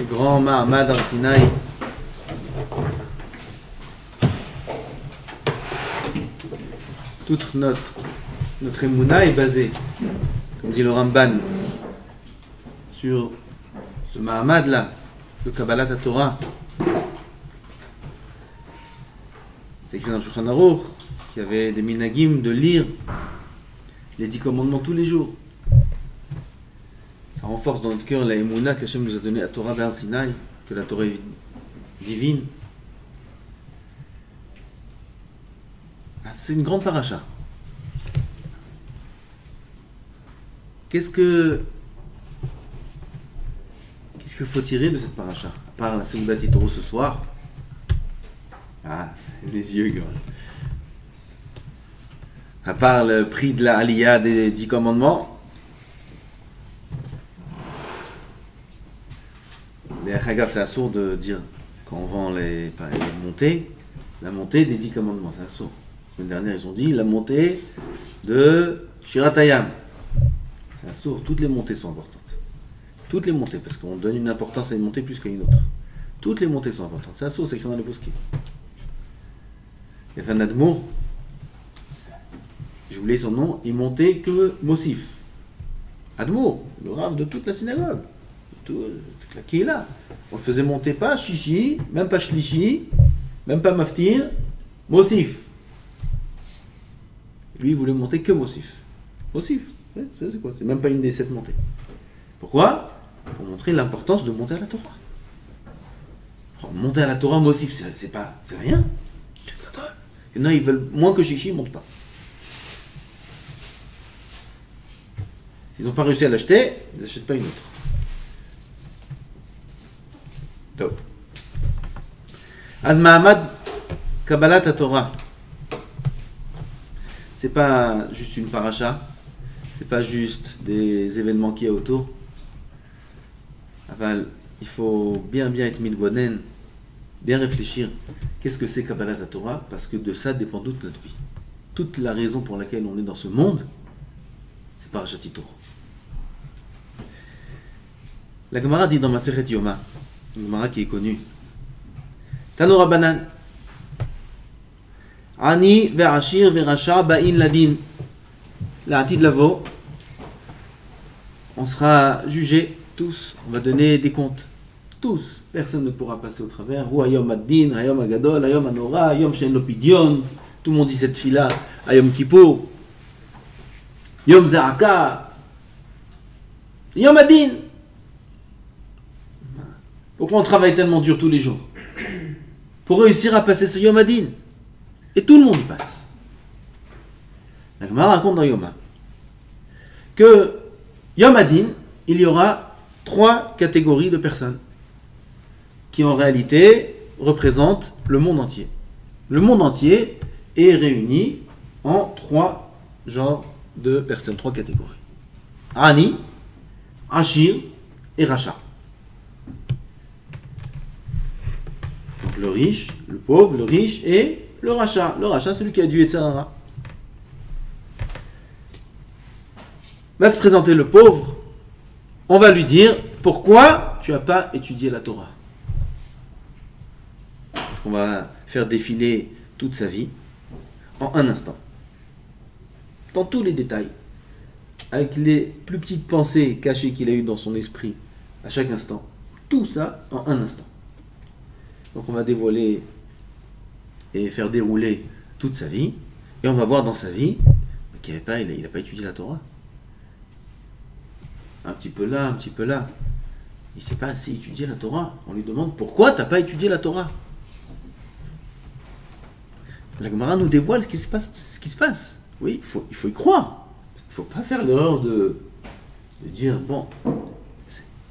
grand Mahamad Har Sinaï. Toute notre émouna est basée, comme dit le Ramban, sur ce Mahamad là, ce Kabbalat Torah. C'est écrit dans le Shulchan Aruch qu'il y avait des minagim de lire les 10 commandements tous les jours. Ça renforce dans notre cœur la émouna qu'Hachem nous a donné à Torah Har Sinaï, que la Torah est divine. C'est une grande paracha. Qu'est-ce qu'il faut tirer de cette paracha? À part la Seudat Yitro ce soir. Ah, les yeux, gars. À part le prix de la Aliyah des 10 commandements. Les Chagaf, c'est assourd de dire, quand on vend les montées, la montée des 10 commandements, c'est assourd. La semaine dernière, ils ont dit la montée de Shiratayam. C'est assourd, toutes les montées sont importantes. Toutes les montées, parce qu'on donne une importance à une montée plus qu'à une autre. Toutes les montées sont importantes. C'est assourd, c'est écrit dans les bosquets. Et Van Admour, j'ai oublié son nom, il montait que Mosif. Admour, le rave de toute la synagogue, toute la Kehila. On le faisait monter pas Shishi, même pas Shlishi, même pas Maftir, Mosif. Lui, il voulait monter que Mosif. Mosif, c'est quoi? C'est même pas une des 7 montées. Pourquoi? Pour montrer l'importance de monter à la Torah. Monter à la Torah, Mosif, c'est rien. Et non, ils veulent moins que Shishi, ils ne montent pas. S'ils n'ont pas réussi à l'acheter, ils n'achètent pas une autre. Donc. Az Mahamad Kabbalat Torah. C'est pas juste une paracha, c'est pas juste des événements qu'il y a autour. Aval, il faut bien être mitbonen, bien réfléchir. Qu'est-ce que c'est Kabbalat Torah? Parce que de ça dépend toute notre vie. Toute la raison pour laquelle on est dans ce monde, c'est Parashat Yitro. La Gemara dit dans Masechet Yoma, une Gemara qui est connue, Tano Rabbanan, Ani ve'ashir ve'rasha ba'in ladin. L'atid lavo, on sera jugés tous, on va donner des comptes. Tous, personne ne pourra passer au travers. Hu hayom ad-din, hayom agadol, hayom anora, hayom she'en lo pidyon. Tout le monde dit cette fille-là, hayom kippour, yom za'aka, yom ad-din. Pourquoi on travaille tellement dur tous les jours? Pour réussir à passer ce yom ad-din. Et tout le monde y passe. La Gemara raconte dans Yoma que Yom Adin, il y aura 3 catégories de personnes qui en réalité représentent le monde entier. Le monde entier est réuni en 3 genres de personnes, 3 catégories. Ani, Ashir et Racha. Donc le riche, le pauvre, le riche et le Racha. Le Racha, celui qui a du Yetzirara. Va se présenter le pauvre, on va lui dire pourquoi tu n'as pas étudié la Torah. Parce qu'on va faire défiler toute sa vie en un instant. Dans tous les détails. Avec les plus petites pensées cachées qu'il a eues dans son esprit à chaque instant. Tout ça en un instant. Donc on va dévoiler et faire dérouler toute sa vie. Et on va voir dans sa vie qu'il n'a pas étudié la Torah. Un petit peu là, un petit peu là. Il ne sait pas assez étudier la Torah. On lui demande pourquoi tu n'as pas étudié la Torah. La Gemara nous dévoile ce qui se passe. Oui, il faut y croire. Il ne faut pas faire l'erreur de dire, bon,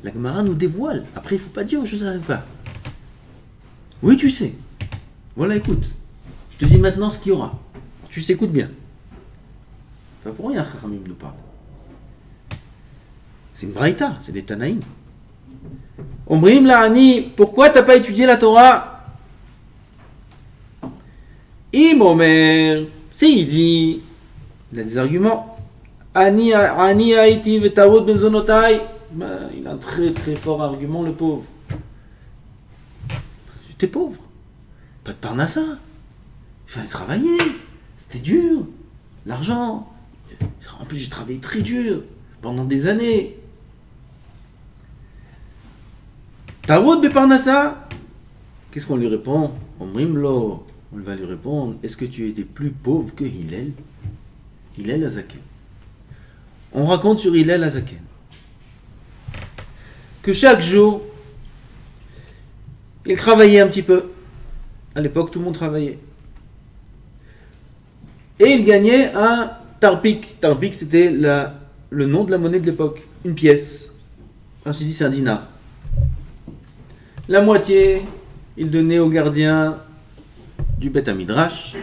la Gemara nous dévoile. Après, il ne faut pas dire, je ne savais pas. Oui, tu sais. Voilà, écoute. Je te dis maintenant ce qu'il y aura. Tu s'écoutes bien. Pas pour rien, Chachamim nous parle. C'est une braïta, c'est des Tanaïm. Omrim la'ani, pourquoi t'as pas étudié la Torah? Im omer, si il dit, il a des arguments. Ani haiti vetarot benzonotai. Il a un très très fort argument, le pauvre. J'étais pauvre. Pas de parnassa. Il fallait travailler. C'était dur. L'argent. En plus, j'ai travaillé très dur pendant des années. Tarot de parnassa. Qu'est-ce qu'on lui répond? On va lui répondre, est-ce que tu étais plus pauvre que Hillel? Hillel Azaken. On raconte sur Hillel Azaken que chaque jour, il travaillait un petit peu. À l'époque, tout le monde travaillait. Et il gagnait un tarpik. Tarpik, c'était le nom de la monnaie de l'époque. Une pièce. Quand je dis c'est un dinar. La moitié, il donnait au gardien du Beth Midrash.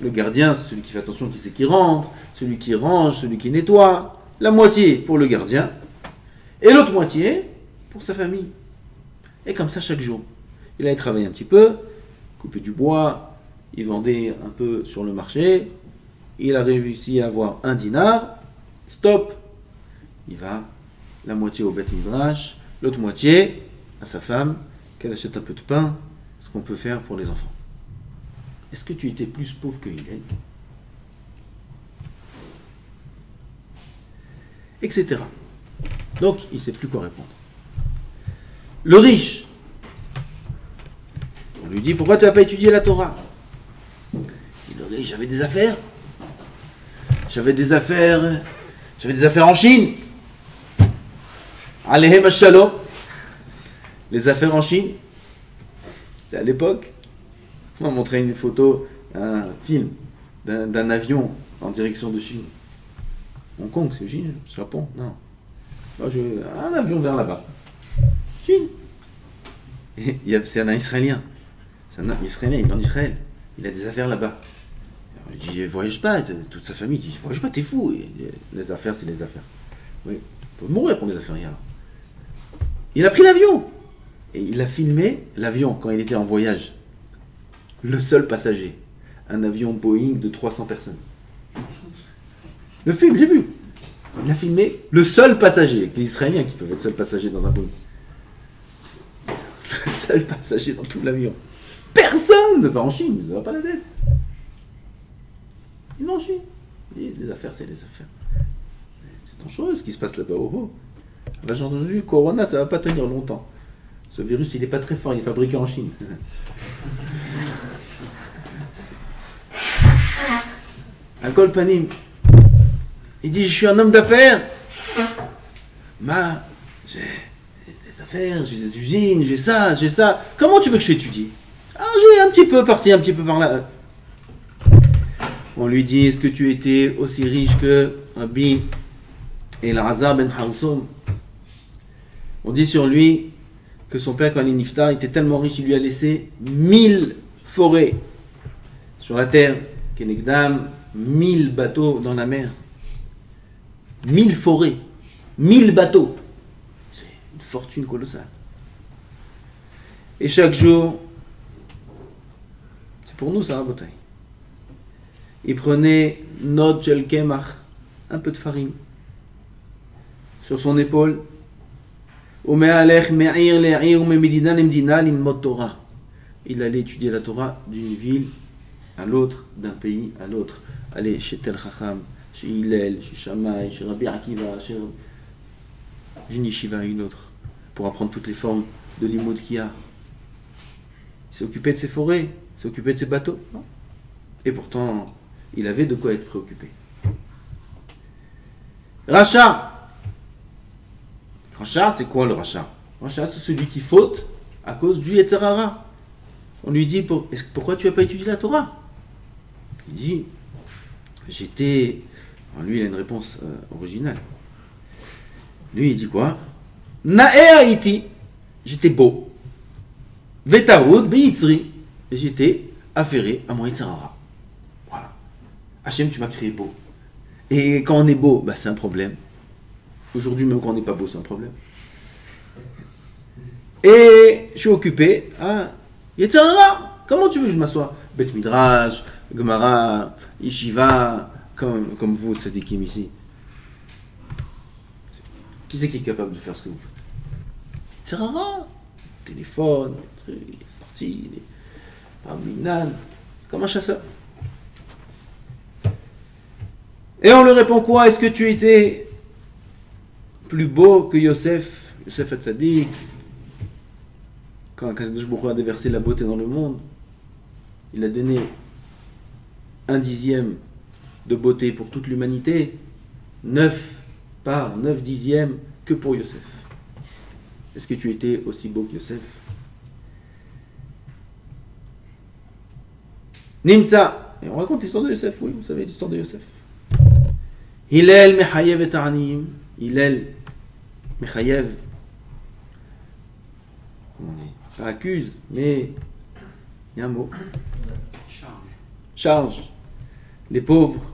Le gardien, c'est celui qui fait attention, qui sait qui rentre, celui qui range, celui qui nettoie. La moitié pour le gardien. Et l'autre moitié pour sa famille. Et comme ça chaque jour. Il allait travailler un petit peu, couper du bois, il vendait un peu sur le marché. Il a réussi à avoir un dinar. Stop. Il va la moitié au Beth Midrash, l'autre moitié à sa femme, qu'elle achète un peu de pain, ce qu'on peut faire pour les enfants. Est-ce que tu étais plus pauvre que Hillel? Etc. Donc, il ne sait plus quoi répondre. Le riche, on lui dit, pourquoi tu n'as pas étudié la Torah? Il le riche, j'avais des affaires. J'avais des affaires en Chine. Alehem Shalom. Les affaires en Chine. C'était à l'époque. On m'a montré une photo, un film d'un avion en direction de Chine. Hong Kong, c'est Chine, Japon, non. Un avion vers là-bas. Chine. C'est un Israélien. C'est un Israélien, il est en Israël. Il a des affaires là-bas. Il dit, voyage pas, toute sa famille dit, voyage pas, t'es fou. Les affaires, c'est les affaires. Oui, on peut mourir pour les affaires. Il a pris l'avion. Et il a filmé l'avion quand il était en voyage. Le seul passager. Un avion Boeing de 300 personnes. Le film, j'ai vu. Il a filmé le seul passager. Avec les Israéliens qui peuvent être seuls passagers dans un Boeing. Le seul passager dans tout l'avion. Personne ne va en Chine, ça va pas la tête. Ils vont en Chine. Les affaires, c'est les affaires. C'est dangereux ce qui se passe là-bas. Oh. J'ai entendu, Corona, ça va pas tenir longtemps. Ce virus, il n'est pas très fort, il est fabriqué en Chine. Alcool Panim. Il dit, je suis un homme d'affaires. J'ai des affaires, j'ai des usines, j'ai ça. Comment tu veux que je étudie? Ah, j'ai un petit peu par-ci, un petit peu par-là. On lui dit, est-ce que tu étais aussi riche que Rabbi Elazar ben Harsoum? On dit sur lui que son père, quand il est niftar, était tellement riche, il lui a laissé 1000 forêts sur la terre. Kenegdam, 1000 bateaux dans la mer. 1000 forêts, 1000 bateaux. C'est une fortune colossale. Et chaque jour, c'est pour nous ça, Rabotai. Il prenait Nod Shel Kemach, un peu de farine, sur son épaule. Il allait étudier la Torah d'une ville à l'autre, d'un pays à l'autre. Allez chez Tel Chacham, chez Hillel, chez Shammai, chez Rabbi Akiva, d'une yeshiva à une autre, pour apprendre toutes les formes de l'imoud qu'il y a. Il s'est occupé de ses forêts, il s'est occupé de ses bateaux. Non. Et pourtant, il avait de quoi être préoccupé. Racha. Racha, c'est quoi le Racha? Racha, c'est celui qui faute à cause du Yetzer Hara. On lui dit, pourquoi tu n'as pas étudié la Torah? Il dit, j'étais... Alors lui, il a une réponse originale. Lui, il dit quoi? Na'e Haïti, j'étais beau. Vetaoud Beyitzri, j'étais affairé à mon Yetzer Hara. Voilà. Hachem, tu m'as créé beau. Et quand on est beau, bah, c'est un problème. Aujourd'hui, même quand on n'est pas beau, c'est un problème. Et je suis occupé à Yetzer Hara. Comment tu veux que je m'assoie? Beth Midrash, Gemara, Yeshiva, comme vous, tzadikim ici. Qui c'est qui est capable de faire ce que vous faites? Yetzer Hara. Téléphone, sorti, il est parmi Nan, comme un chasseur. Et on lui répond quoi? Est-ce que tu étais plus beau que Yosef Hatzadik? Quand Akadosh Baruch Hu a déversé la beauté dans le monde, il a donné 1/10 de beauté pour toute l'humanité, 9 dixièmes que pour Yosef. Est-ce que tu étais aussi beau que Yosef? Nimtza. Et on raconte l'histoire de Yosef, oui, vous savez l'histoire de Yosef. Hillel Mechayev et Ta'anim. Hillel Mechayev. Comment on dit? Pas accuse, mais il y a un mot. Charge. Les pauvres.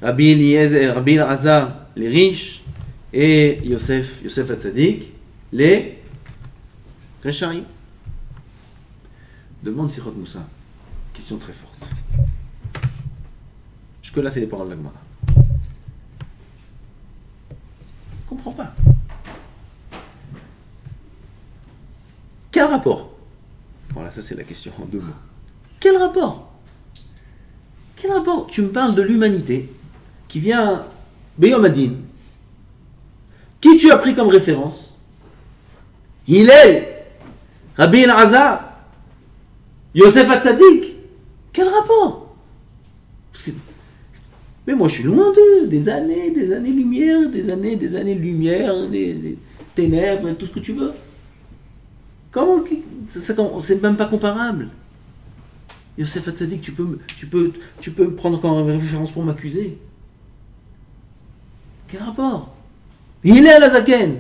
Rabbi Eliezer, Rabbi Elazar, les riches. Et Yosef Hatzadik, les Rechaim. Demande Sichot Moussa. Question très forte. Jusque-là, c'est les paroles de la Gemara. Je ne comprends pas. Quel rapport? Voilà, ça c'est la question en 2 mots. Quel rapport? Quel rapport? Tu me parles de l'humanité qui vient Beyom Hadin. Qui tu as pris comme référence? Hillel, Rabbi Elazar, Yosef Hatzadik. Quel rapport? Mais moi je suis loin d'eux, des années-lumière, des années-lumière, des ténèbres, tout ce que tu veux. Comment c'est même pas comparable. Yosef Hatzadik, tu peux me prendre comme référence pour m'accuser. Quel rapport? Hillel Azaken,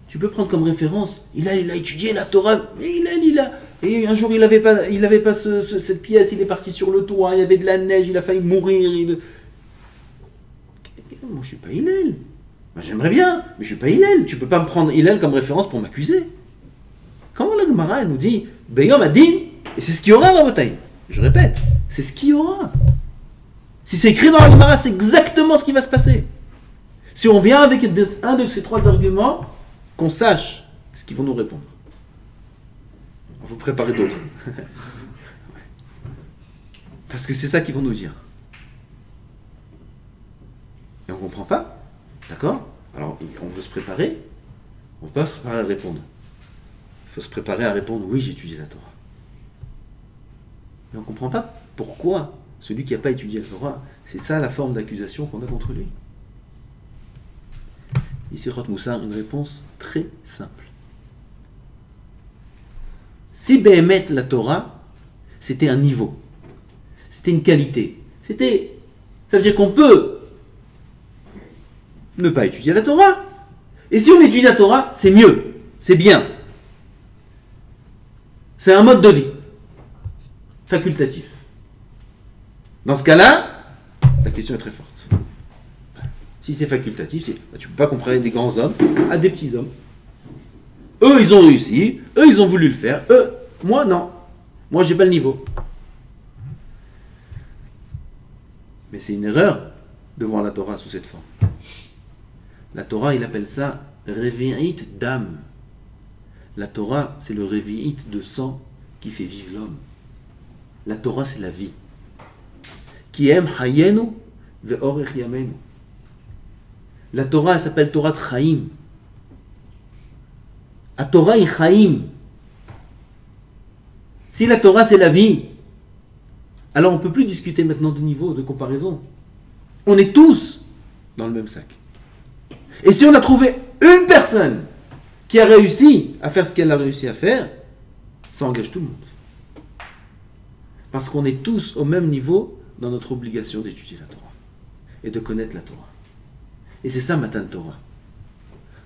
tu peux prendre comme référence. Il a étudié la Torah. Et un jour il avait pas cette pièce. Il est parti sur le toit. Il y avait de la neige. Il a failli mourir. Moi je suis pas Hillel. Moi j'aimerais bien, mais je suis pas Hillel. Tu peux pas me prendre Hillel comme référence pour m'accuser. Comment la Gemara nous dit Beyom Hadin, et c'est ce qu'il y aura dans Rabotai. Je répète, c'est ce qu'il y aura. Si c'est écrit dans la Gemara, c'est exactement ce qui va se passer. Si on vient avec un de ces 3 arguments, qu'on sache ce qu'ils vont nous répondre. On va vous préparer d'autres. Parce que c'est ça qu'ils vont nous dire. Et on ne comprend pas. D'accord? Alors, on veut se préparer. On ne peut pas se préparer à répondre. Il faut se préparer à répondre, oui, j'ai étudié la Torah. Mais on ne comprend pas pourquoi celui qui n'a pas étudié la Torah, c'est ça la forme d'accusation qu'on a contre lui. Ici, Sichot Moussa, une réponse très simple. Si Béhémet, la Torah, c'était un niveau, c'était une qualité, ça veut dire qu'on peut ne pas étudier la Torah, et si on étudie la Torah, c'est mieux, c'est bien. C'est un mode de vie facultatif. Dans ce cas-là, la question est très forte. Si c'est facultatif, tu ne peux pas comparer des grands hommes à des petits hommes. Eux, ils ont réussi. Eux, ils ont voulu le faire. Moi, non. Moi, j'ai pas le niveau. Mais c'est une erreur de voir la Torah sous cette forme. La Torah, il appelle ça Revi'it d'âme. La Torah, c'est le Revi'it de sang qui fait vivre l'homme. La Torah, c'est la vie. Qui aime Hayenu ve'orech yamenu. La Torah, elle s'appelle Torah de Chaim. La Torah est Chaim. Si la Torah, c'est la vie, alors on ne peut plus discuter maintenant de niveau, de comparaison. On est tous dans le même sac. Et si on a trouvé une personne qui a réussi à faire ce qu'elle a réussi à faire, ça engage tout le monde. Parce qu'on est tous au même niveau dans notre obligation d'étudier la Torah et de connaître la Torah. Et c'est ça Matan Torah.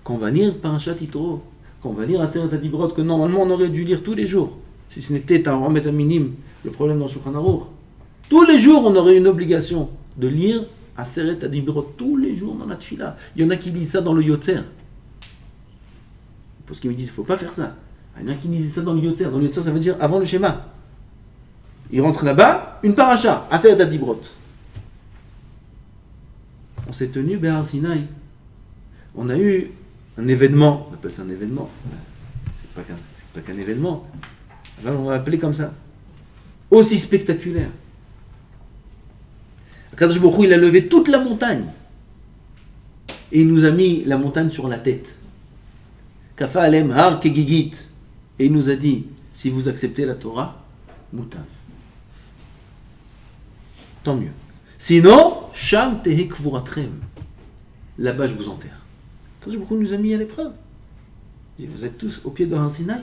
Quand on va lire Parashat Yitro, quand on va lire Aseret HaDibrot, que normalement on aurait dû lire tous les jours, si ce n'était un remettre un minime, le problème dans Shulchan Aruch, tous les jours on aurait une obligation de lire Aseret HaDibrot, tous les jours dans la Tfila. Il y en a qui lisent ça dans le Yotzer. Parce qu'ils me disent, il ne faut pas faire ça. Il y en a qui lisent ça dans le Yotzer. Dans le Yotzer, ça veut dire avant le schéma. Ils rentrent là-bas, une paracha, Aseret HaDibrot. On s'est tenu Béar Sinaï. On a eu un événement, on appelle ça un événement. C'est pas qu'un événement. Alors, on va l'appeler comme ça. Aussi spectaculaire. Akadosh Baruch Hu, il a levé toute la montagne. Et il nous a mis la montagne sur la tête. Kafa alem har kegigit. Et il nous a dit, si vous acceptez la Torah, moutav. Tant mieux. Sinon, sham tehe kvuratrem. Là-bas, je vous enterre. Akadosh Baruch Hu nous a mis à l'épreuve. Vous êtes tous au pied de Har Sinaï.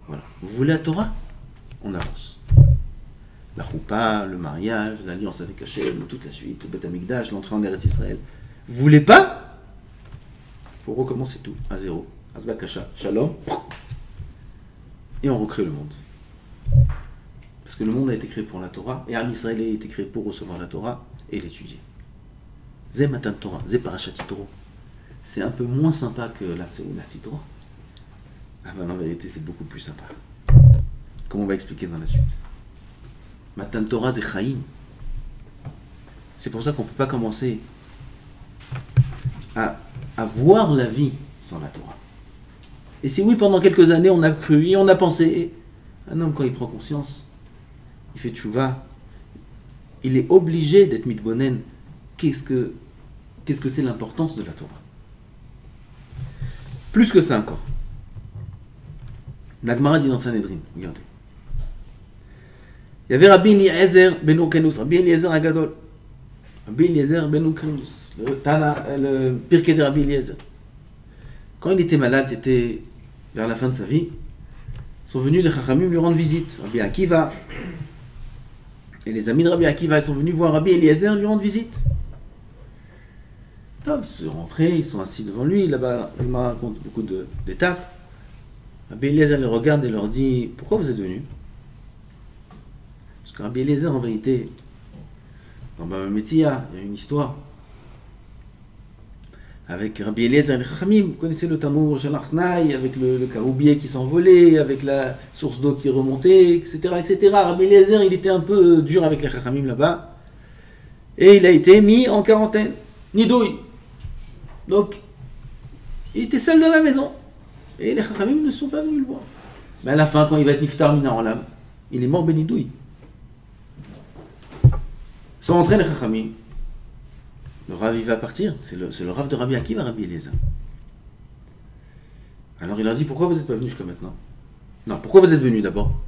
Voilà. Vous voulez la Torah? On avance. La choupa, le mariage, l'alliance avec Hachem, toute la suite, le Beth Amikdash, l'entrée en Eretz Israël. Vous voulez pas? Il faut recommencer tout, à zéro. Azbakasha, shalom. Et on recrée le monde. Parce que le monde a été créé pour la Torah, et Am Israël a été créé pour recevoir la Torah et l'étudier. Zé Matan Torah, Zé Parashat Yitro. C'est un peu moins sympa que la Seoula Yitro. Ah ben en vérité, c'est beaucoup plus sympa. Comme on va expliquer dans la suite. Matan Torah, c'est Chaim. C'est pour ça qu'on ne peut pas commencer à voir la vie sans la Torah. Et si oui, pendant quelques années, on a cru et on a pensé, un homme, quand il prend conscience, il fait tchouva, il est obligé d'être mitbonen. Qu'est-ce que c'est l'importance de la Torah? Plus que ça encore. La Gemara dit dans Sanhedrin, regardez. Il y avait Rabbi Eliezer ben Urkenus, Rabbi Eliezer Agadol, Rabbi Eliezer ben Urkenus, le Pirkei de Rabbi Eliezer. Quand il était malade, c'était vers la fin de sa vie, ils sont venus les Chachamim lui rendre visite. Rabbi Akiva et les amis de Rabbi Akiva, ils sont venus voir Rabbi Eliezer lui rendre visite. Ils sont rentrés, ils sont assis devant lui, là-bas, il me raconte beaucoup d'étapes. Rabbi Eliezer les regarde et leur dit, pourquoi vous êtes venus? Parce que Rabbi Eliezer, en vérité, dans Baba Metzia, il y a une histoire avec Rabbi Eliezer et les Chachamim. Vous connaissez le tamour Shel Arsnaï, avec le caroubier qui s'envolait, avec la source d'eau qui remontait, etc., etc. Rabbi Eliezer, il était un peu dur avec les Chachamim là-bas, et il a été mis en quarantaine, nidouille. Donc, il était seul dans la maison, et les Chachamim ne sont pas venus le voir. Mais à la fin, quand il va être niftar mina olam, il est mort benidouille. Sont rentrés les Chachamim. Le Rav il va partir, c'est le Rav de Rabbi Akiva, Rabbi Eliezer. Alors il leur dit, pourquoi vous n'êtes pas venus jusqu'à maintenant? Non, pourquoi vous êtes venus d'abord?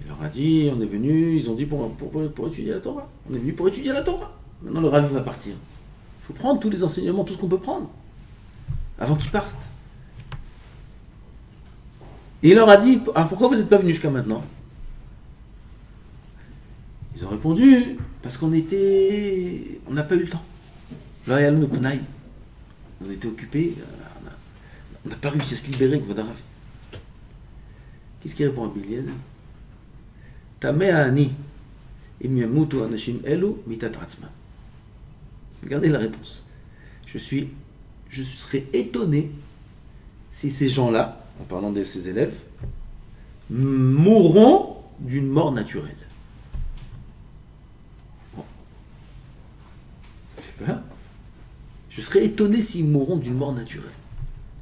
Il leur a dit, on est venus, ils ont dit pour étudier la Torah. On est venus pour étudier la Torah. Maintenant le Rav va partir. Il faut prendre tous les enseignements, tout ce qu'on peut prendre, avant qu'ils partent. Et il leur a dit, ah, pourquoi vous n'êtes pas venus jusqu'à maintenant? Ils ont répondu, parce qu'on n'a pas eu le temps. Là, il y a le Pnaï. On était occupés, on n'a pas réussi à se libérer de Vodarav. Qu'est-ce qu'il répond à Biliez? Tame'ani, im yamutu anashim elu mitat atzma. Regardez la réponse. Je serais étonné si ces gens-là, en parlant de ces élèves, mourront d'une mort naturelle. Bon. Ça fait peur. Je serais étonné s'ils mourront d'une mort naturelle.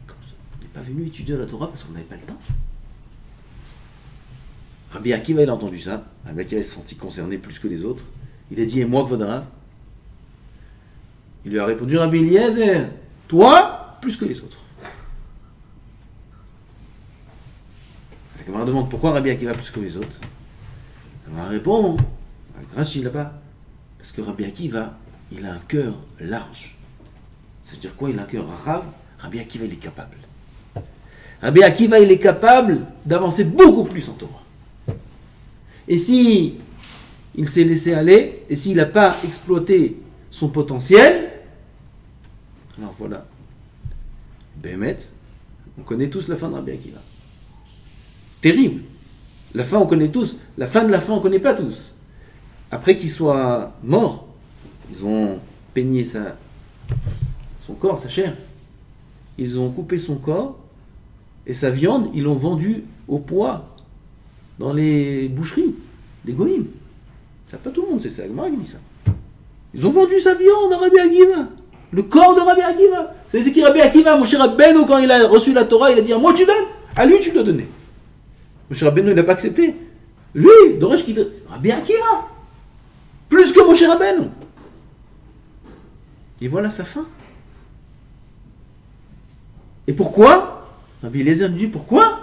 Comme ça. On n'est pas venu étudier la Torah parce qu'on n'avait pas le temps. Rabbi Akiva, il a entendu ça. Rabbi Akiva, il s'est senti concerné plus que les autres. Il a dit, et moi, Kvodara? Il lui a répondu, Rabbi Eliezer, toi, plus que les autres. La camarade demande, pourquoi Rabbi Akiva plus que les autres? La camarade répond, Rashi là-bas, parce que Rabbi Akiva, il a un cœur large. C'est-à-dire quoi? Il a un cœur rave. Rabbi Akiva, il est capable. Rabbi Akiva, il est capable d'avancer beaucoup plus en Torah. Et si il s'est laissé aller, et s'il n'a pas exploité son potentiel, alors voilà. Bémet, on connaît tous la fin de Rabbi Akiva. Terrible. La fin, on connaît tous. La fin de la fin, on ne connaît pas tous. Après qu'il soit mort, ils ont peigné son corps, sa chair. Ils ont coupé son corps et sa viande, ils l'ont vendue au poids dans les boucheries des goïms. Ça pas tout le monde, c'est ça. Agmara qui dit ça. Ils ont vendu sa viande à Rabbi Akiva. Le corps de Rabbi Akiva. C'est qui Rabbi Akiva, mon cher Rabbeinu, quand il a reçu la Torah, il a dit à moi tu donnes, à lui tu dois donner. Moshe Rabbeinu, il n'a pas accepté. Lui, Doresh qui... Rabbi Akiva. Plus que Moshe Rabbeinu. Et voilà sa fin. Et pourquoi? Rabbi Eliezer lui dit, pourquoi?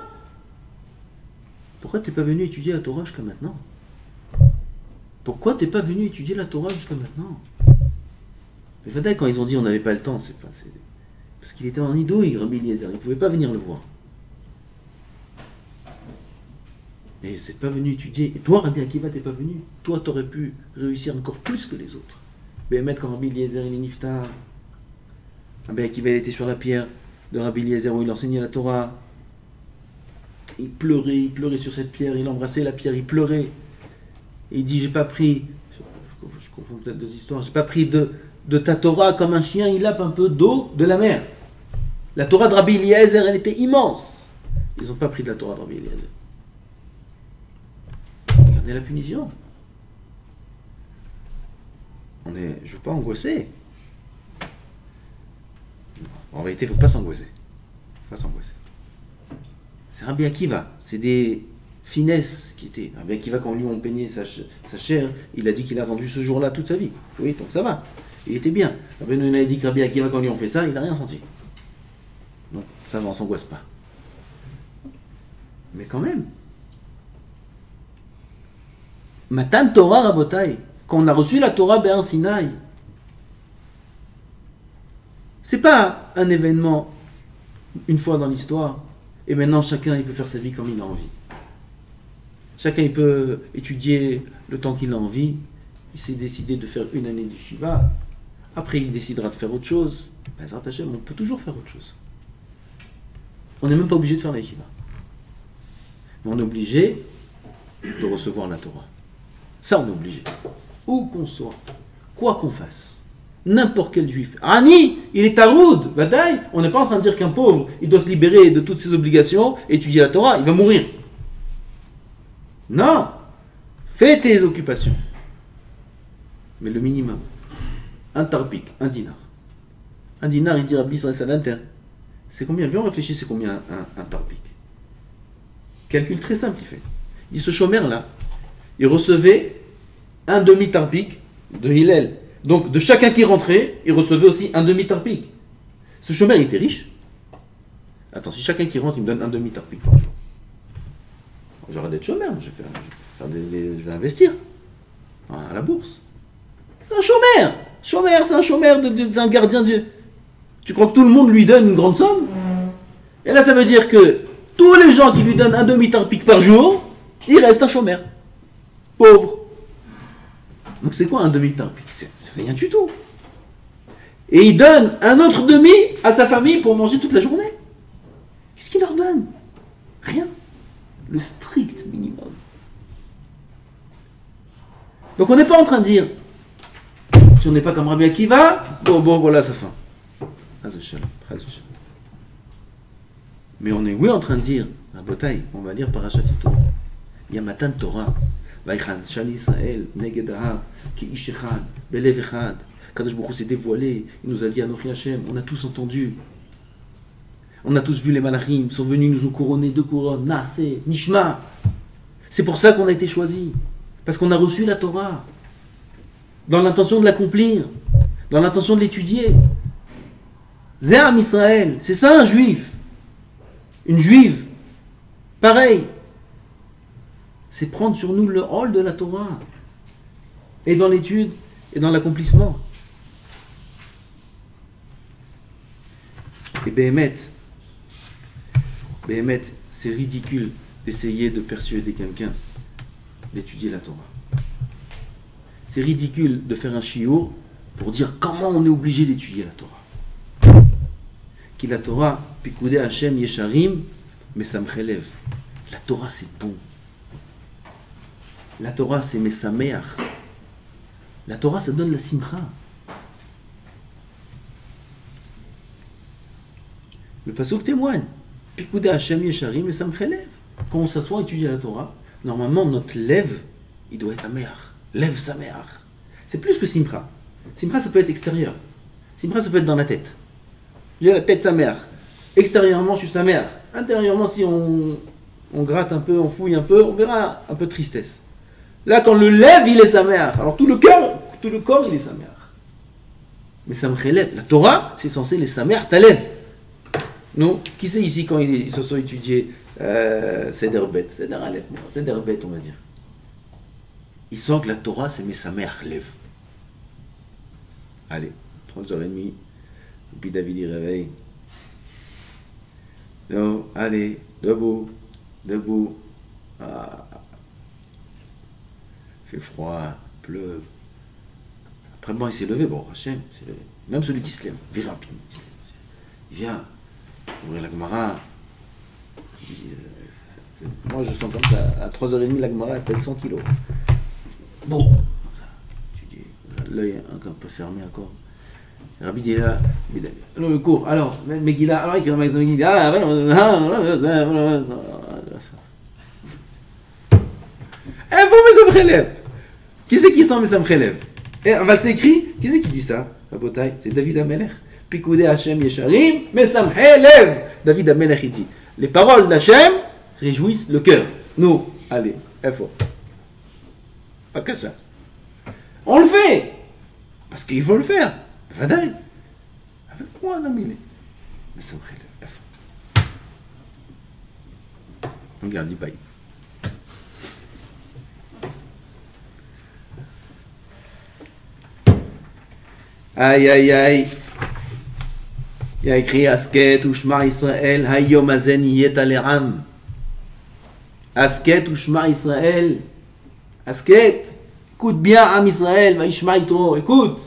Pourquoi tu n'es pas venu étudier la Torah jusqu'à maintenant? Pourquoi tu n'es pas venu étudier la Torah jusqu'à maintenant? Mais Fadaï, quand ils ont dit on n'avait pas le temps, c'est parce qu'il était en idouille, Rabbi Eliezer, il ne pouvait pas venir le voir. Mais vous n'êtes pas venu étudier. Et toi, Rabbi Akiva, t'es pas venu. Toi, tu aurais pu réussir encore plus que les autres. Mais quand Rabbi Eliezer, il est niftar, Rabbi Akiva, il était sur la pierre de Rabbi Eliezer où il enseignait la Torah. Il pleurait sur cette pierre, il embrassait la pierre, il pleurait. Et il dit, j'ai pas pris, je confonds peut-être deux histoires, j'ai pas pris de ta Torah comme un chien, il lappe un peu d'eau de la mer. La Torah de Rabbi Eliezer, elle était immense. Ils n'ont pas pris de la Torah de Rabbi Eliezer. Regardez la punition. Je ne veux pas angoisser. En réalité, il ne faut pas s'angoisser. C'est Rabbi Akiva. C'est des finesses qui étaient. Rabbi Akiva, quand lui on peignait sa chair, il a dit qu'il a attendu ce jour-là toute sa vie. Oui, donc ça va. Il était bien. Rabbi nous a dit que Rabbi Akiva, quand lui on fait ça, il n'a rien senti. Donc ça va, on ne s'angoisse pas. Mais quand même. Matan Torah Rabotai, quand on a reçu la Torah Be'ar Sinaï, c'est pas un événement une fois dans l'histoire, et maintenant chacun il peut faire sa vie comme il a envie. Chacun il peut étudier le temps qu'il a envie, il s'est décidé de faire une année de Shiva, après il décidera de faire autre chose. Ben, on peut toujours faire autre chose. On n'est même pas obligé de faire la Shiva. Mais on est obligé de recevoir la Torah. Ça, on est obligé. Où qu'on soit, quoi qu'on fasse, n'importe quel juif. Ani, il est taroud, bataille. On n'est pas en train de dire qu'un pauvre, il doit se libérer de toutes ses obligations, étudier la Torah, il va mourir. Non. Fais tes occupations. Mais le minimum. Un tarpik, un dinar. Un dinar, il dit Rabbi Israël Salanter. C'est combien? Viens, on réfléchit, c'est combien un tarpik? Calcul très simple, il fait. Il dit, ce chômeur-là, il recevait un demi-tarpik de Hillel. Donc, de chacun qui rentrait, il recevait aussi un demi-tarpik. Ce chômeur, il était riche. Attends, si chacun qui rentre, il me donne un demi-tarpik par jour. J'aurais d'être chômeur, je vais investir à la bourse. C'est un chômeur. C'est un chômeur, c'est un gardien de... Tu crois que tout le monde lui donne une grande somme? Et là, ça veut dire que tous les gens qui lui donnent un demi-tarpik par jour, il reste un chômeur. Pauvre. Donc c'est quoi un demi-tarpik? C'est rien du tout. Et il donne un autre demi à sa famille pour manger toute la journée. Qu'est-ce qu'il leur donne? Rien. Le strict minimum. Donc on n'est pas en train de dire, si on n'est pas comme Rabbi Akiva, bon voilà sa fin. Mais on est oui en train de dire, à Botaï, on va lire Parashat Yitro. Il y a Matan Torah. Vaïchan, Shali Israël, Neged Ahar, Ki Ish Echad, Belev Echad. Kadosh Baruch Hu s'est dévoilé, il nous a dit Anochi Hashem, on a tous entendu. On a tous vu les malachim, ils sont venus, nous ont couronné deux couronnes, Naase, Nishma. C'est pour ça qu'on a été choisis. Parce qu'on a reçu la Torah. Dans l'intention de l'accomplir, dans l'intention de l'étudier. Zéam Israël, c'est ça un juif. Une juive, pareil. C'est prendre sur nous le rôle de la Torah. Et dans l'étude, et dans l'accomplissement. Et Béhémet, c'est ridicule d'essayer de persuader quelqu'un d'étudier la Torah. C'est ridicule de faire un chiour pour dire comment on est obligé d'étudier la Torah. Qui la Torah, Pikoudé Hashem Yesharim, mais ça me relève. La Torah c'est bon. La Torah c'est Mesameach. La Torah ça donne la simcha. Le pasuk témoigne. Pikoudé Hashem Yesharim, mais ça me relève. Quand on s'assoit à étudier la Torah, normalement notre lève, il doit être Sameach. Lève Sameach. C'est plus que simcha. Simcha ça peut être extérieur. Simcha ça peut être dans la tête. J'ai la tête Sameach. Extérieurement je suis Sameach. Intérieurement si on on gratte un peu, on fouille un peu, on verra un peu de tristesse. Là, quand le lève, il est saméach. Alors tout le corps, il est saméach. Mais samché lève. La Torah, c'est censé les saméach, ta lève. Non? Qui c'est ici quand ils se sont étudiés Seder Bet, Seder Aleph, Seder Bet, on va dire. Ils sentent que la Torah, c'est mes saméach, lève. Allez, 3h30. Puis David, il réveille. Non, allez, debout. Ah. Il fait froid, pleuve. Après, bon, il s'est levé, bon, Hachem, il s'est levé. Même celui qui se lève, il vient rapidement. Il vient ouvrir la Gemara. Moi, je sens comme ça, à 3h30, la Gemara, elle pèse 100 kilos. Bon, tu dis, l'œil un peu fermé encore. Rabbi dit là, le cours, alors, Megillah, alors il remet Megillah, vous mes samchelèves. Qui c'est qui sent mes samchelèves? Et on va s'écrire, qui c'est qui dit ça? Rabotai, c'est David Amelech. Pikoudé Hashem Yesharim, mes samchelèves. David Amelech il dit, les paroles d'Hachem réjouissent le cœur. Nous, allez, effort. Pas que ça. On le fait, parce qu'il faut le faire. Vadaï. Avec moi, un ami. Mais ça me fait le effort. Regarde, il paye. Aïe, aïe, aïe. Il y a écrit Asket ou Shema Israël, Hayom Azen Yet Aleram. Asket ou Shema Israël. Asket. Écoute bien, Am Israël, Vaishma Yitro. Écoute.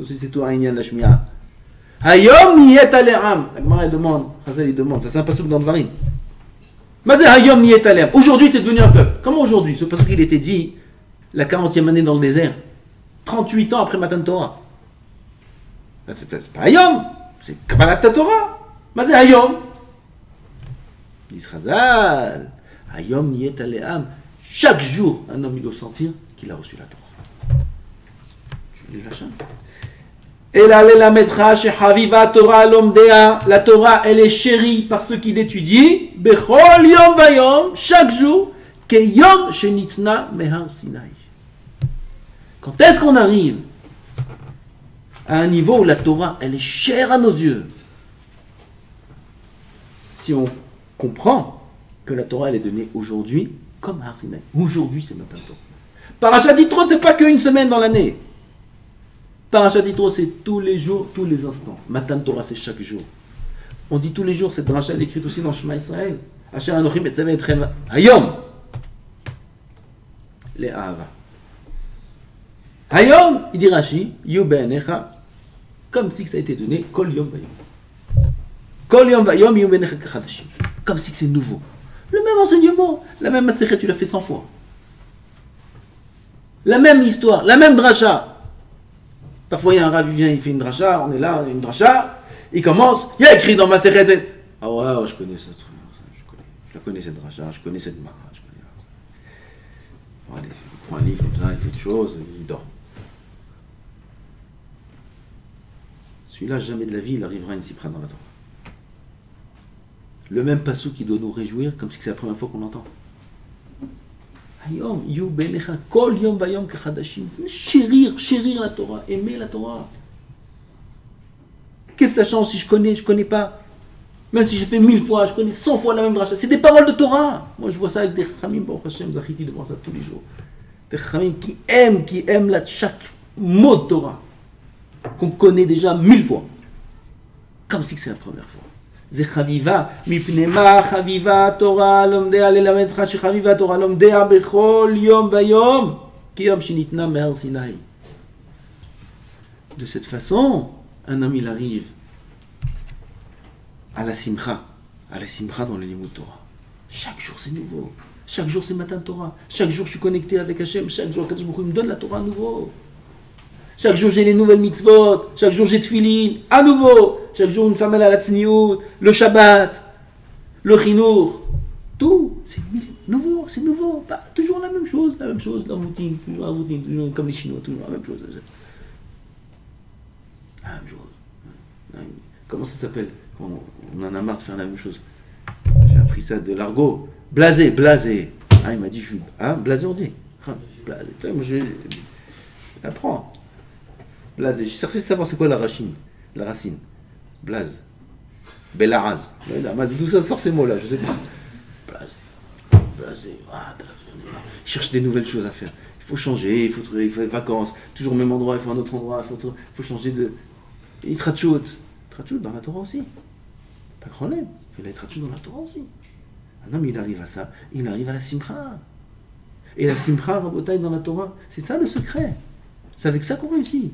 C'est tout un Inyan Lashmiya. Hayom Yet Aleram. La Gemara demande, Chazal il demande, ça c'est un pasuk dans Dvarim. Mais c'est Hayom Yet Aleram. Aujourd'hui tu es devenu un peuple. Comment aujourd'hui? Ce pasuk il était dit la 40e année dans le désert. 38 ans après Matan Torah. C'est pas Hayom, c'est Kabbalat Torah. Mais c'est Hayom. Dit Chazal, Hayom Yet Aleram. Chaque jour, un homme il doit sentir qu'il a reçu la Torah. Tu lis la chaîne. Et la mettra chez Haviva Torah Lomdea. La Torah, elle est chérie par ceux qui l'étudient. Bechol Yom Vayom, chaque jour. Ke Yom Shenitna Mehar Sinai. Quand est-ce qu'on arrive à un niveau où la Torah, elle est chère à nos yeux? Si on comprend que la Torah, elle est donnée aujourd'hui comme Har Sinai. Aujourd'hui, c'est Matan Torah. Parashat Yitro, c'est pas qu'une semaine dans l'année. Parashat Yitro, c'est tous les jours, tous les instants. Matan Torah, c'est chaque jour. On dit tous les jours, cette dracha elle est écrite aussi dans Shema Israël. Asher Anochim et Tzaveh Etrem Hayom. Les Ahava. Hayom, il dit Rashi, Yu Be'enecha, comme si ça a été donné, Kol Yom Vayom. Kol Yom Vayom, Yu Be'enecha Kachadashim. Comme si c'est nouveau. Le même enseignement, la même masechet, tu l'as fait 100 fois. La même histoire, la même dracha. Parfois, il y a un rav, il vient, il fait une dracha, on est là, on a une dracha, il commence, il y a écrit dans ma séchet. Ah ouais, je connais ça, je la connais cette dracha, je connais cette mara, je connais. Bon, allez, il prend un livre comme ça, il fait des choses, il dort. Celui-là, jamais de la vie, il arrivera à une sipra dans la Torah. Le même passou qui doit nous réjouir, comme si c'est la première fois qu'on l'entend. Hayom, yu benecha, kol yom vayom kechadashim. Chérir la Torah, aimer la Torah. Qu'est-ce que ça change si je connais pas? Même si j'ai fait 1000 fois, je connais 100 fois la même dracha. C'est des paroles de Torah. Moi, je vois ça avec des chamim, Baruch Hashem, Zachiti, devant ça tous les jours. Des chamim qui aiment chaque mot de Torah, qu'on connaît déjà 1000 fois. Comme si c'est la première fois. זה חביבה, מפני מה חביבה התורה לומדיה ללמדך שחביבה התורה לומדיה בכל יום ויום כי יום שניתנה מהר סיני. De cette façon, un homme il arrive à la simcha dans le limud Torah. Chaque jour c'est nouveau, chaque jour c'est Matan Torah, chaque jour je suis connecté avec Hachem, chaque jour Kadosh Baruch Hu me donne la Torah à nouveau. Chaque jour j'ai les nouvelles mitzvot, chaque jour j'ai tefillin, à nouveau. Chaque jour une femme elle a la tzniut, le Shabbat, le chinour. Tout, c'est nouveau, c'est nouveau. Pas toujours la même chose, la routine, toujours la routine, toujours comme les Chinois, toujours la même chose. La même chose. Comment ça s'appelle? On en a marre de faire la même chose. J'ai appris pris ça de l'argot. Blasé, blasé. Ah, il m'a dit, je suis. Hein, blasé, on dit. Ah, blasé. Moi, je. Apprends. Blasé. J'ai cherché de savoir c'est quoi la racine. La racine. Blaze. Bellaraz. D'où ça sort ces mots-là, je sais pas. Blasé. Blasé. Ah, blasé. Il cherche des nouvelles choses à faire. Il faut changer, il faut des vacances. Toujours au même endroit, il faut un autre endroit. Il faut changer de. Il trachout. Trachout dans la Torah aussi. Pas de problème. Il fait la trachout dans la Torah aussi. Un homme, il arrive à ça. Il arrive à la simcha. Et la simcha, Rabotai, dans la Torah, c'est ça le secret. C'est avec ça qu'on réussit.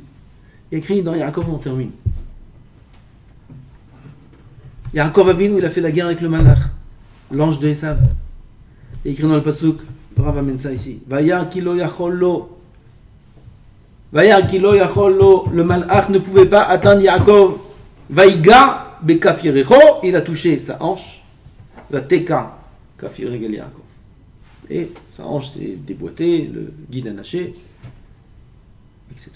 Il y a écrit dans Yaakov, on termine. Yaakov Avinu, il a fait la guerre avec le Malach, l'ange de Esav. Il y a écrit dans le Pasuk, Rav amène ça ici. Vaya kilo yachollo. Vaya kilo yachollo. Le Malach ne pouvait pas atteindre Yaakov. Vaïga bekaf yerecho. Il a touché sa hanche. Va teka kaf yeregel Yaakov. Et sa hanche s'est déboîtée, le guide a naché, etc.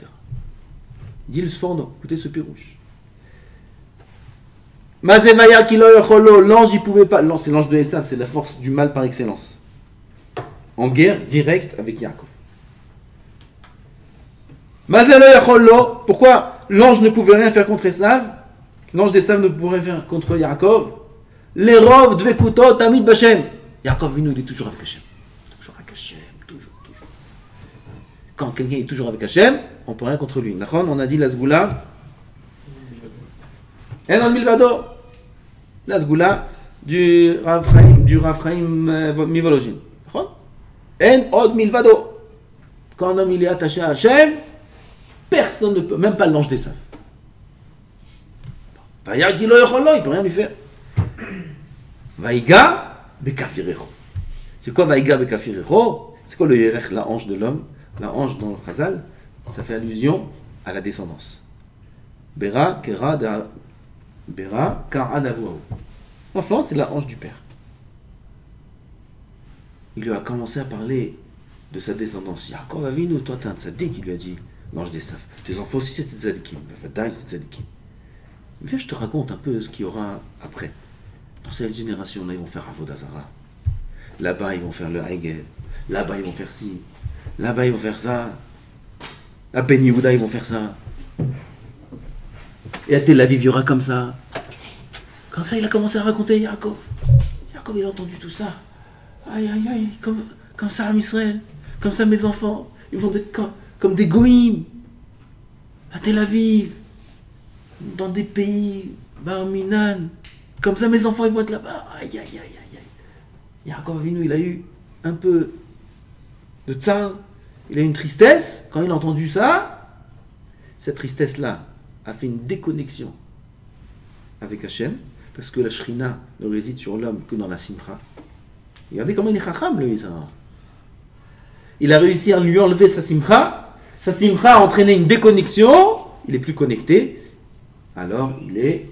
Dit le Sforno, écoutez ce pirouche. Mazevaya kilo yacholo, l'ange il pouvait pas, c'est l'ange de Esav, c'est la force du mal par excellence. En guerre directe avec Yaakov. Mazelo yacholo, pourquoi l'ange ne pouvait rien faire contre Esav? L'ange d'Esav ne pouvait rien faire contre Yaakov. Les rov dvekuto tamid b'Hashem. Yaakov Avinu, il est toujours avec Hachem. Toujours avec Hachem, toujours. Quand quelqu'un est toujours avec Hachem, on ne peut rien contre lui. On a dit la Zgoula. En milvado. La Zgoula du Rav Chaim Mivologine. En od milvado. Quand un homme il est attaché à Hachem, personne ne peut, même pas l'ange d'Esav. Il ne peut rien lui faire. Vaïga bekafirecho. C'est quoi Vaïga bekafirecho? C'est quoi le yerech, la hanche de l'homme? La hanche dans le Chazal, ça fait allusion à la descendance. Bera kara d'avouaou. Enfin, c'est la hanche du père. Il lui a commencé à parler de sa descendance. Yaakov Avinu, toi t'es un tzaddik, il lui a dit, l'ange d'Esav. Tes enfants aussi c'est tzaddikim. C'est tzaddikim. Viens, je te raconte un peu ce qu'il y aura après. Dans cette génération-là, ils vont faire Avodah Zara. Là-bas, ils vont faire le Haïgel. Là-bas, ils vont faire ci. Là-bas, ils vont faire ça. À Ben Yehuda, ils vont faire ça. Et à Tel Aviv, il y aura comme ça. Comme ça, il a commencé à raconter Yaakov. Yaakov, il a entendu tout ça. Aïe, aïe, aïe, comme ça, à Israël. Comme ça, mes enfants. Ils vont être comme des goïms. À Tel Aviv. Dans des pays, Bar Minan. Comme ça, mes enfants, ils vont être là-bas. Aïe, aïe, aïe, aïe, aïe. Yaakov Avinu, il a eu un peu de tsar. Il a eu une tristesse. Quand il a entendu ça, cette tristesse-là a fait une déconnexion avec Hachem, parce que la Shrina ne réside sur l'homme que dans la Simcha. Regardez comment il est chacham, le Yisraël. Il a réussi à lui enlever sa Simcha. Sa Simcha a entraîné une déconnexion. Il est plus connecté. Alors, il est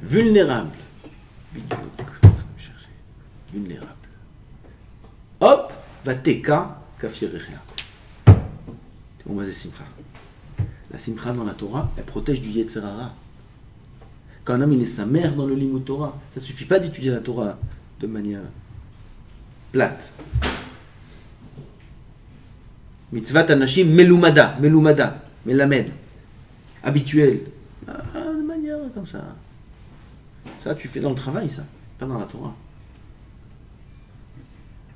vulnérable. Vulnérable. Hop, va teka kafirechia. On va dire simcha. La simcha dans la Torah, elle protège du Yetzer Hara. Quand un homme il est sa mère dans le Limud Torah, ça ne suffit pas d'étudier la Torah de manière plate. Mitzvat anashim melumada, melamed, habituel, de manière comme ça. Ça, tu fais dans le travail, ça, pas dans la Torah.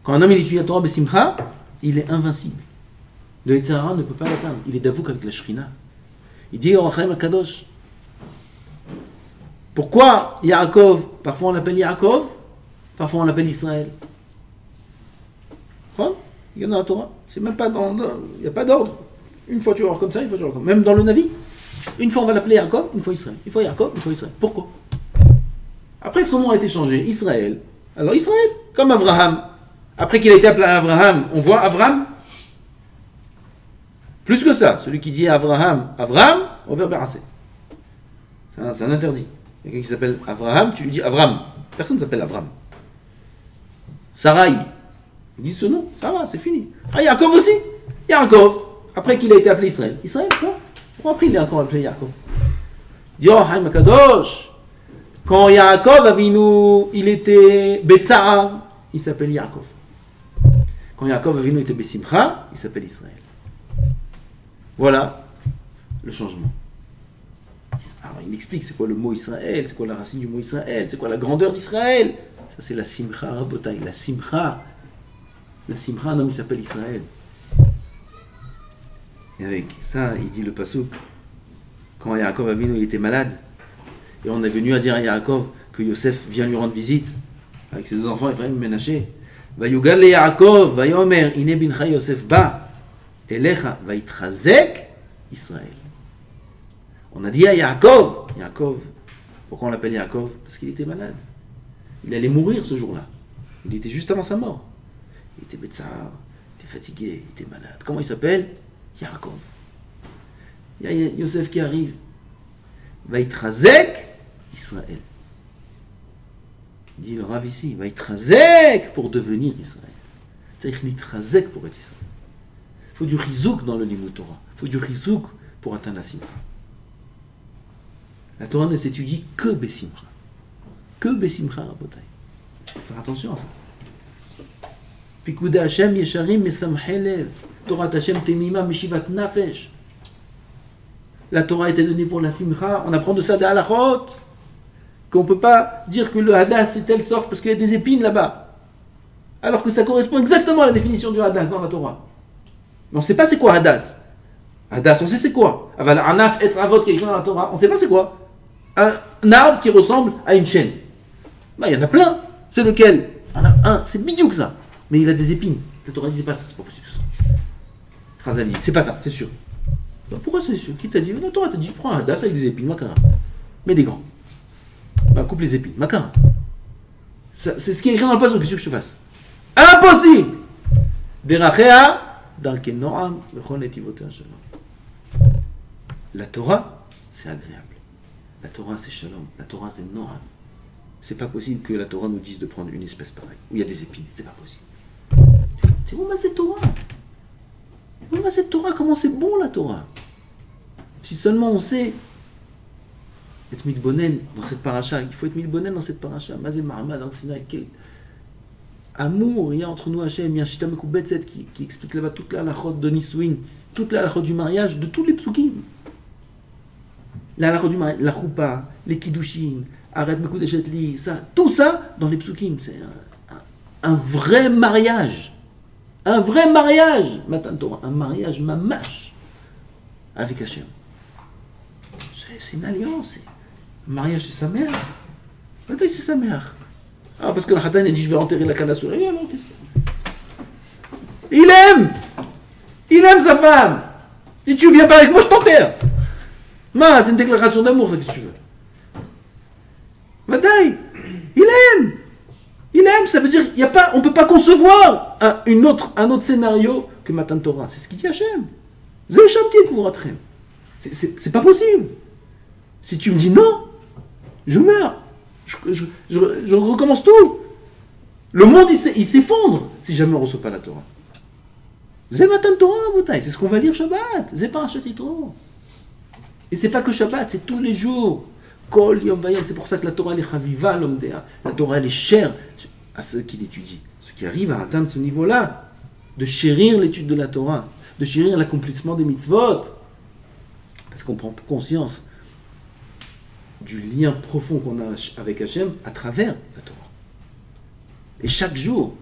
Quand un homme il étudie la Torah besimcha, il est invincible. Le Yetzer Hara ne peut pas l'atteindre. Il est davouk avec la Shrina. Il dit Or HaChaim HaKadosh. Pourquoi Yaakov, parfois on l'appelle Yaakov, parfois on l'appelle Israël. Il y en a dans la Torah. C'est même pas il n'y a pas d'ordre. Une fois tu vas voir comme ça, une fois tu vas voir comme ça. Même dans le Navi, une fois on va l'appeler Yaakov, une fois Israël. Une fois Yaakov, une fois Israël. Pourquoi? Après que son nom a été changé, Israël. Alors Israël, comme Abraham. Après qu'il a été appelé Abraham, on voit Abraham. Plus que ça, celui qui dit Abraham, au verbe berasser. C'est un interdit. Il y a quelqu'un qui s'appelle Abraham, tu lui dis Avram. Personne ne s'appelle Avram. Sarai. Il dit ce nom, ça va, c'est fini. Ah, Yaakov aussi. Yaakov, après qu'il a été appelé Israël. Israël, quoi? Pourquoi après il est encore appelé Yaakov? Dit, oh, Haïm Akadosh, Quand Yaakov Avinu, il était Betsaar, il s'appelle Yaakov. Quand Yaakov Avinu était Besimcha, il s'appelle Israël. Voilà le changement. Alors il explique c'est quoi le mot Israël, c'est quoi la racine du mot Israël, c'est quoi la grandeur d'Israël. Ça c'est la Simcha Rabotai, la Simcha. La Simcha, un homme il s'appelle Israël. Et avec ça, il dit le pasuk, quand Yaakov Avinu il était malade, et on est venu à dire à Yaakov que Yosef vient lui rendre visite, avec ses deux enfants, Ephraim et Ménaché. Vayugal le Yaakov, vayomer, ine bincha Yosef ba, elecha, vaitrazek, Israël. On a dit à Yaakov, pourquoi on l'appelle Yaakov? Parce qu'il était malade. Il allait mourir ce jour-là. Il était juste avant sa mort. Il était Betsar, il était fatigué, il était malade. Comment il s'appelle? Yaakov. Il y a Yosef qui arrive. Vaitrazek, Israël. Il dit le Rav ici, Vaitrazek pour devenir Israël. C'est-à-dire Nitrazek pour être Israël. Il faut du rizouk dans le Limud Torah. Il faut du rizouk pour atteindre la simcha. La Torah ne s'étudie que Besimcha. Que Besimcha, Rabotai. Il faut faire attention à ça. Pikuda Hashem Yesharim Mesamchei Lev. Torah Hashem Temima Meshivat Nafesh. La Torah a été donnée pour la simcha. On apprend de ça des halachot. Qu'on ne peut pas dire que le hadas c'est telle sorte parce qu'il y a des épines là-bas. Alors que ça correspond exactement à la définition du hadas dans la Torah. Mais on ne sait pas c'est quoi hadas. Hadas, on sait c'est quoi. Aval anaf et avot qui est écrit dans la Torah, on ne sait pas c'est quoi. Un arbre qui ressemble à une chaîne. Bah, il y en a plein. C'est lequel? Il y en a un, c'est bidou que ça. Mais il a des épines. La Torah dit c'est pas ça, c'est pas possible ça. Khazali, c'est pas ça, c'est sûr. Bah, pourquoi c'est sûr? Qui t'a dit? La Torah t'a dit prends un hadas avec des épines, makara. Mets des gants. Bah, coupe les épines, makara. C'est ce qui est écrit dans le passage, qu'est-ce que je te fasse? Impossible! Derachea, dans quel noam, le chon et tivoter shalom. La Torah, c'est agréable. La Torah, c'est shalom. La Torah, c'est noam. C'est pas possible que la Torah nous dise de prendre une espèce pareille, où il y a des épines. C'est pas possible. C'est où cette Torah? Où cette Torah? Comment c'est bon la Torah? Si seulement on sait être mitbonen dans cette paracha, il faut être mitbonen dans cette paracha. Mazé Mahamad dans Sinaï, quel amour il y a entre nous, Hachem. Il y a un Shita Mekubetset qui explique là-bas toute la halachot de Nisouin, toute la halachot du mariage, de tous les psukim. La halachot du mariage, la choupa, les kiddushin, arrête Mekudeshet li, ça, tout ça dans les psukim. C'est un vrai mariage. Un vrai mariage, Matan Torah, un mariage mamash avec Hachem. C'est une alliance. Un mariage, c'est sa mère. Peut-être c'est sa mère. Ah, parce que le Khatan, il dit je vais enterrer la canne à souris. Il aime sa femme. Si tu viens pas avec moi, je t'enterre. C'est une déclaration d'amour, ça que tu veux. Madaï, il aime. Il aime, ça veut dire on ne peut pas concevoir un autre scénario que Matan Torah. C'est ce qu'il dit Hachem. C'est pas possible. Si tu me dis non, je meurs. Je recommence tout. Le monde, il s'effondre si jamais on ne reçoit pas la Torah. C'est Matan Torah, c'est ce qu'on va lire Shabbat. C'est pas un chapitre. Et c'est pas que Shabbat, c'est tous les jours. Kol Yom Vayel, c'est pour ça que la Torah elle est chaviva l'omdea. La Torah elle est chère à ceux qui l'étudient, ceux qui arrivent à atteindre ce niveau-là, de chérir l'étude de la Torah, de chérir l'accomplissement des mitzvot, parce qu'on prend conscience du lien profond qu'on a avec Hachem à travers la Torah. Et chaque jour,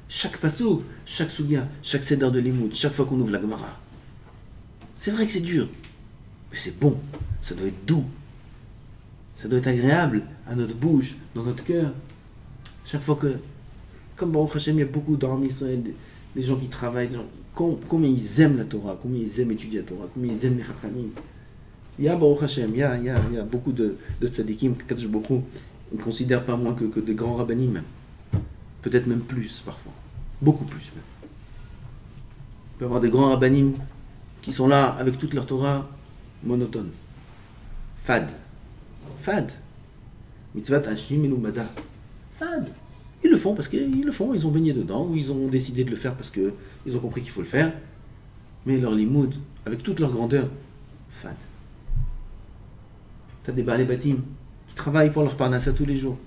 chaque passou, chaque sougia, chaque seder de limoud, chaque fois qu'on ouvre la Gemara, c'est vrai que c'est dur, mais c'est bon, ça doit être doux. Ça doit être agréable à notre bouche, dans notre cœur. Chaque fois que, comme Baruch Hashem, il y a beaucoup dans Israël, des gens qui travaillent, combien ils aiment la Torah, combien ils aiment étudier la Torah, combien ils aiment les Chachamim. Il y a Baruch Hashem, il y a beaucoup de tzadikim, Kadosh Baruch Hu, ils ne considèrent pas moins que des grands rabbinim même. Peut-être même plus parfois. Beaucoup plus même. Il peut y avoir des grands rabbinim qui sont là avec toute leur Torah monotone. Fad. Mitzvat Hashim Elumada. Fad. Ils le font parce qu'ils le font, ils ont baigné dedans, ou ils ont décidé de le faire parce qu'ils ont compris qu'il faut le faire. Mais leur limoud, avec toute leur grandeur, fad. T'as des Baalei Batim qui travaillent pour leur parnassa tous les jours.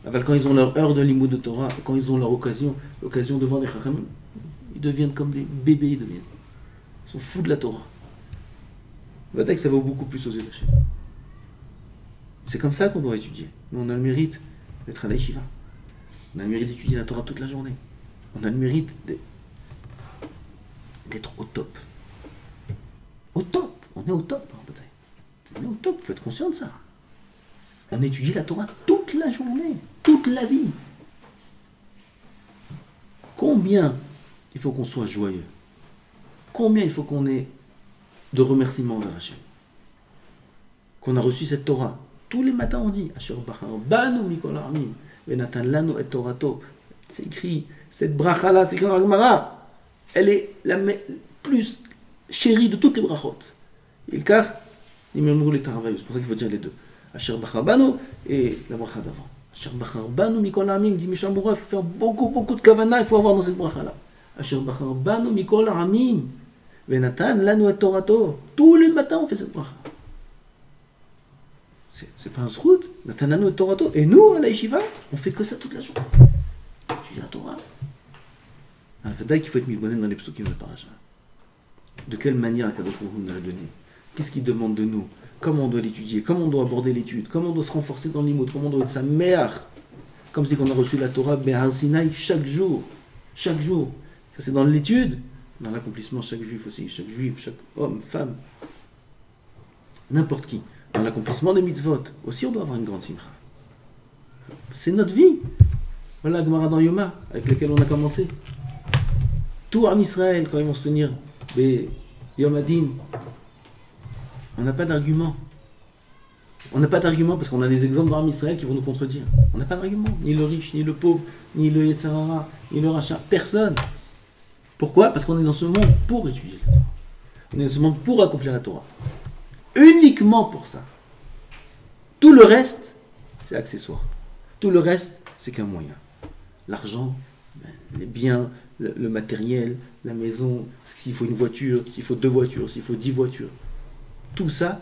Quand ils ont leur heure de limoud de Torah, quand ils ont leur l'occasion de voir les chachamim, ils deviennent comme des bébés, ils sont fous de la Torah. Va dire que ça vaut beaucoup plus aux yeux d'Hachem. C'est comme ça qu'on doit étudier. Nous, on a le mérite d'être à la yeshiva. On a le mérite d'étudier la Torah toute la journée. On a le mérite d'être au top. Au top. On est au top. On est au top. Vous êtes conscient de ça. On étudie la Torah toute la journée. Toute la vie. Combien il faut qu'on soit joyeux? Combien il faut qu'on ait de remerciements envers Hachem? Qu'on a reçu cette Torah. Tous les matins on dit Asher Bachar Banu Mikol Ha'amim Venatan Lanu et Torato. C'est écrit, cette bracha-là, c'est écrit dans la Gemara. Elle est la plus chérie de toutes les brachot. Et le car, c'est pour ça qu'il faut dire les deux. Asher Bachar Banu et la bracha d'avant. Asher Bachar Banu Mikol Ha'amim, dit Mishamura, il faut faire beaucoup de kavana, il faut avoir dans cette bracha-là. Asher Bachar Banu Mikol Ha'amim Venatan Lanu et Torato. Tous les matins on fait cette bracha. C'est pas un srout, Natanano et Torato. Et nous, à la yeshiva, on fait que ça toute la journée. Tu dis la Torah. Il faut être mis dans les psukim de paracha. De quelle manière Akadosh Baruch Hu nous l'a donné? Qu'est-ce qu'il demande de nous? Comment on doit l'étudier? Comment on doit aborder l'étude? Comment on doit se renforcer dans l'imout? Comment on doit être sa mère? Comme si on a reçu la Torah Behar Sinai chaque jour. Chaque jour. Ça c'est dans l'étude. Dans l'accomplissement, chaque juif aussi. Chaque juif, chaque homme, femme. N'importe qui. Dans l'accomplissement des mitzvot, aussi on doit avoir une grande simcha. C'est notre vie. Voilà Gemara dans Yoma, avec lequel on a commencé. Tout Am Israël, quand ils vont se tenir, Yom Adin, on n'a pas d'argument. On n'a pas d'argument parce qu'on a des exemples dans Am Israël qui vont nous contredire. On n'a pas d'argument. Ni le riche, ni le pauvre, ni le Yetzer Hara, ni le rachat. Personne. Pourquoi? Parce qu'on est dans ce monde pour étudier la Torah. On est dans ce monde pour accomplir la Torah. Uniquement pour ça. Tout le reste, c'est accessoire. Tout le reste, c'est qu'un moyen. L'argent, les biens, le matériel, la maison, s'il faut une voiture, s'il faut 2 voitures, s'il faut 10 voitures. Tout ça,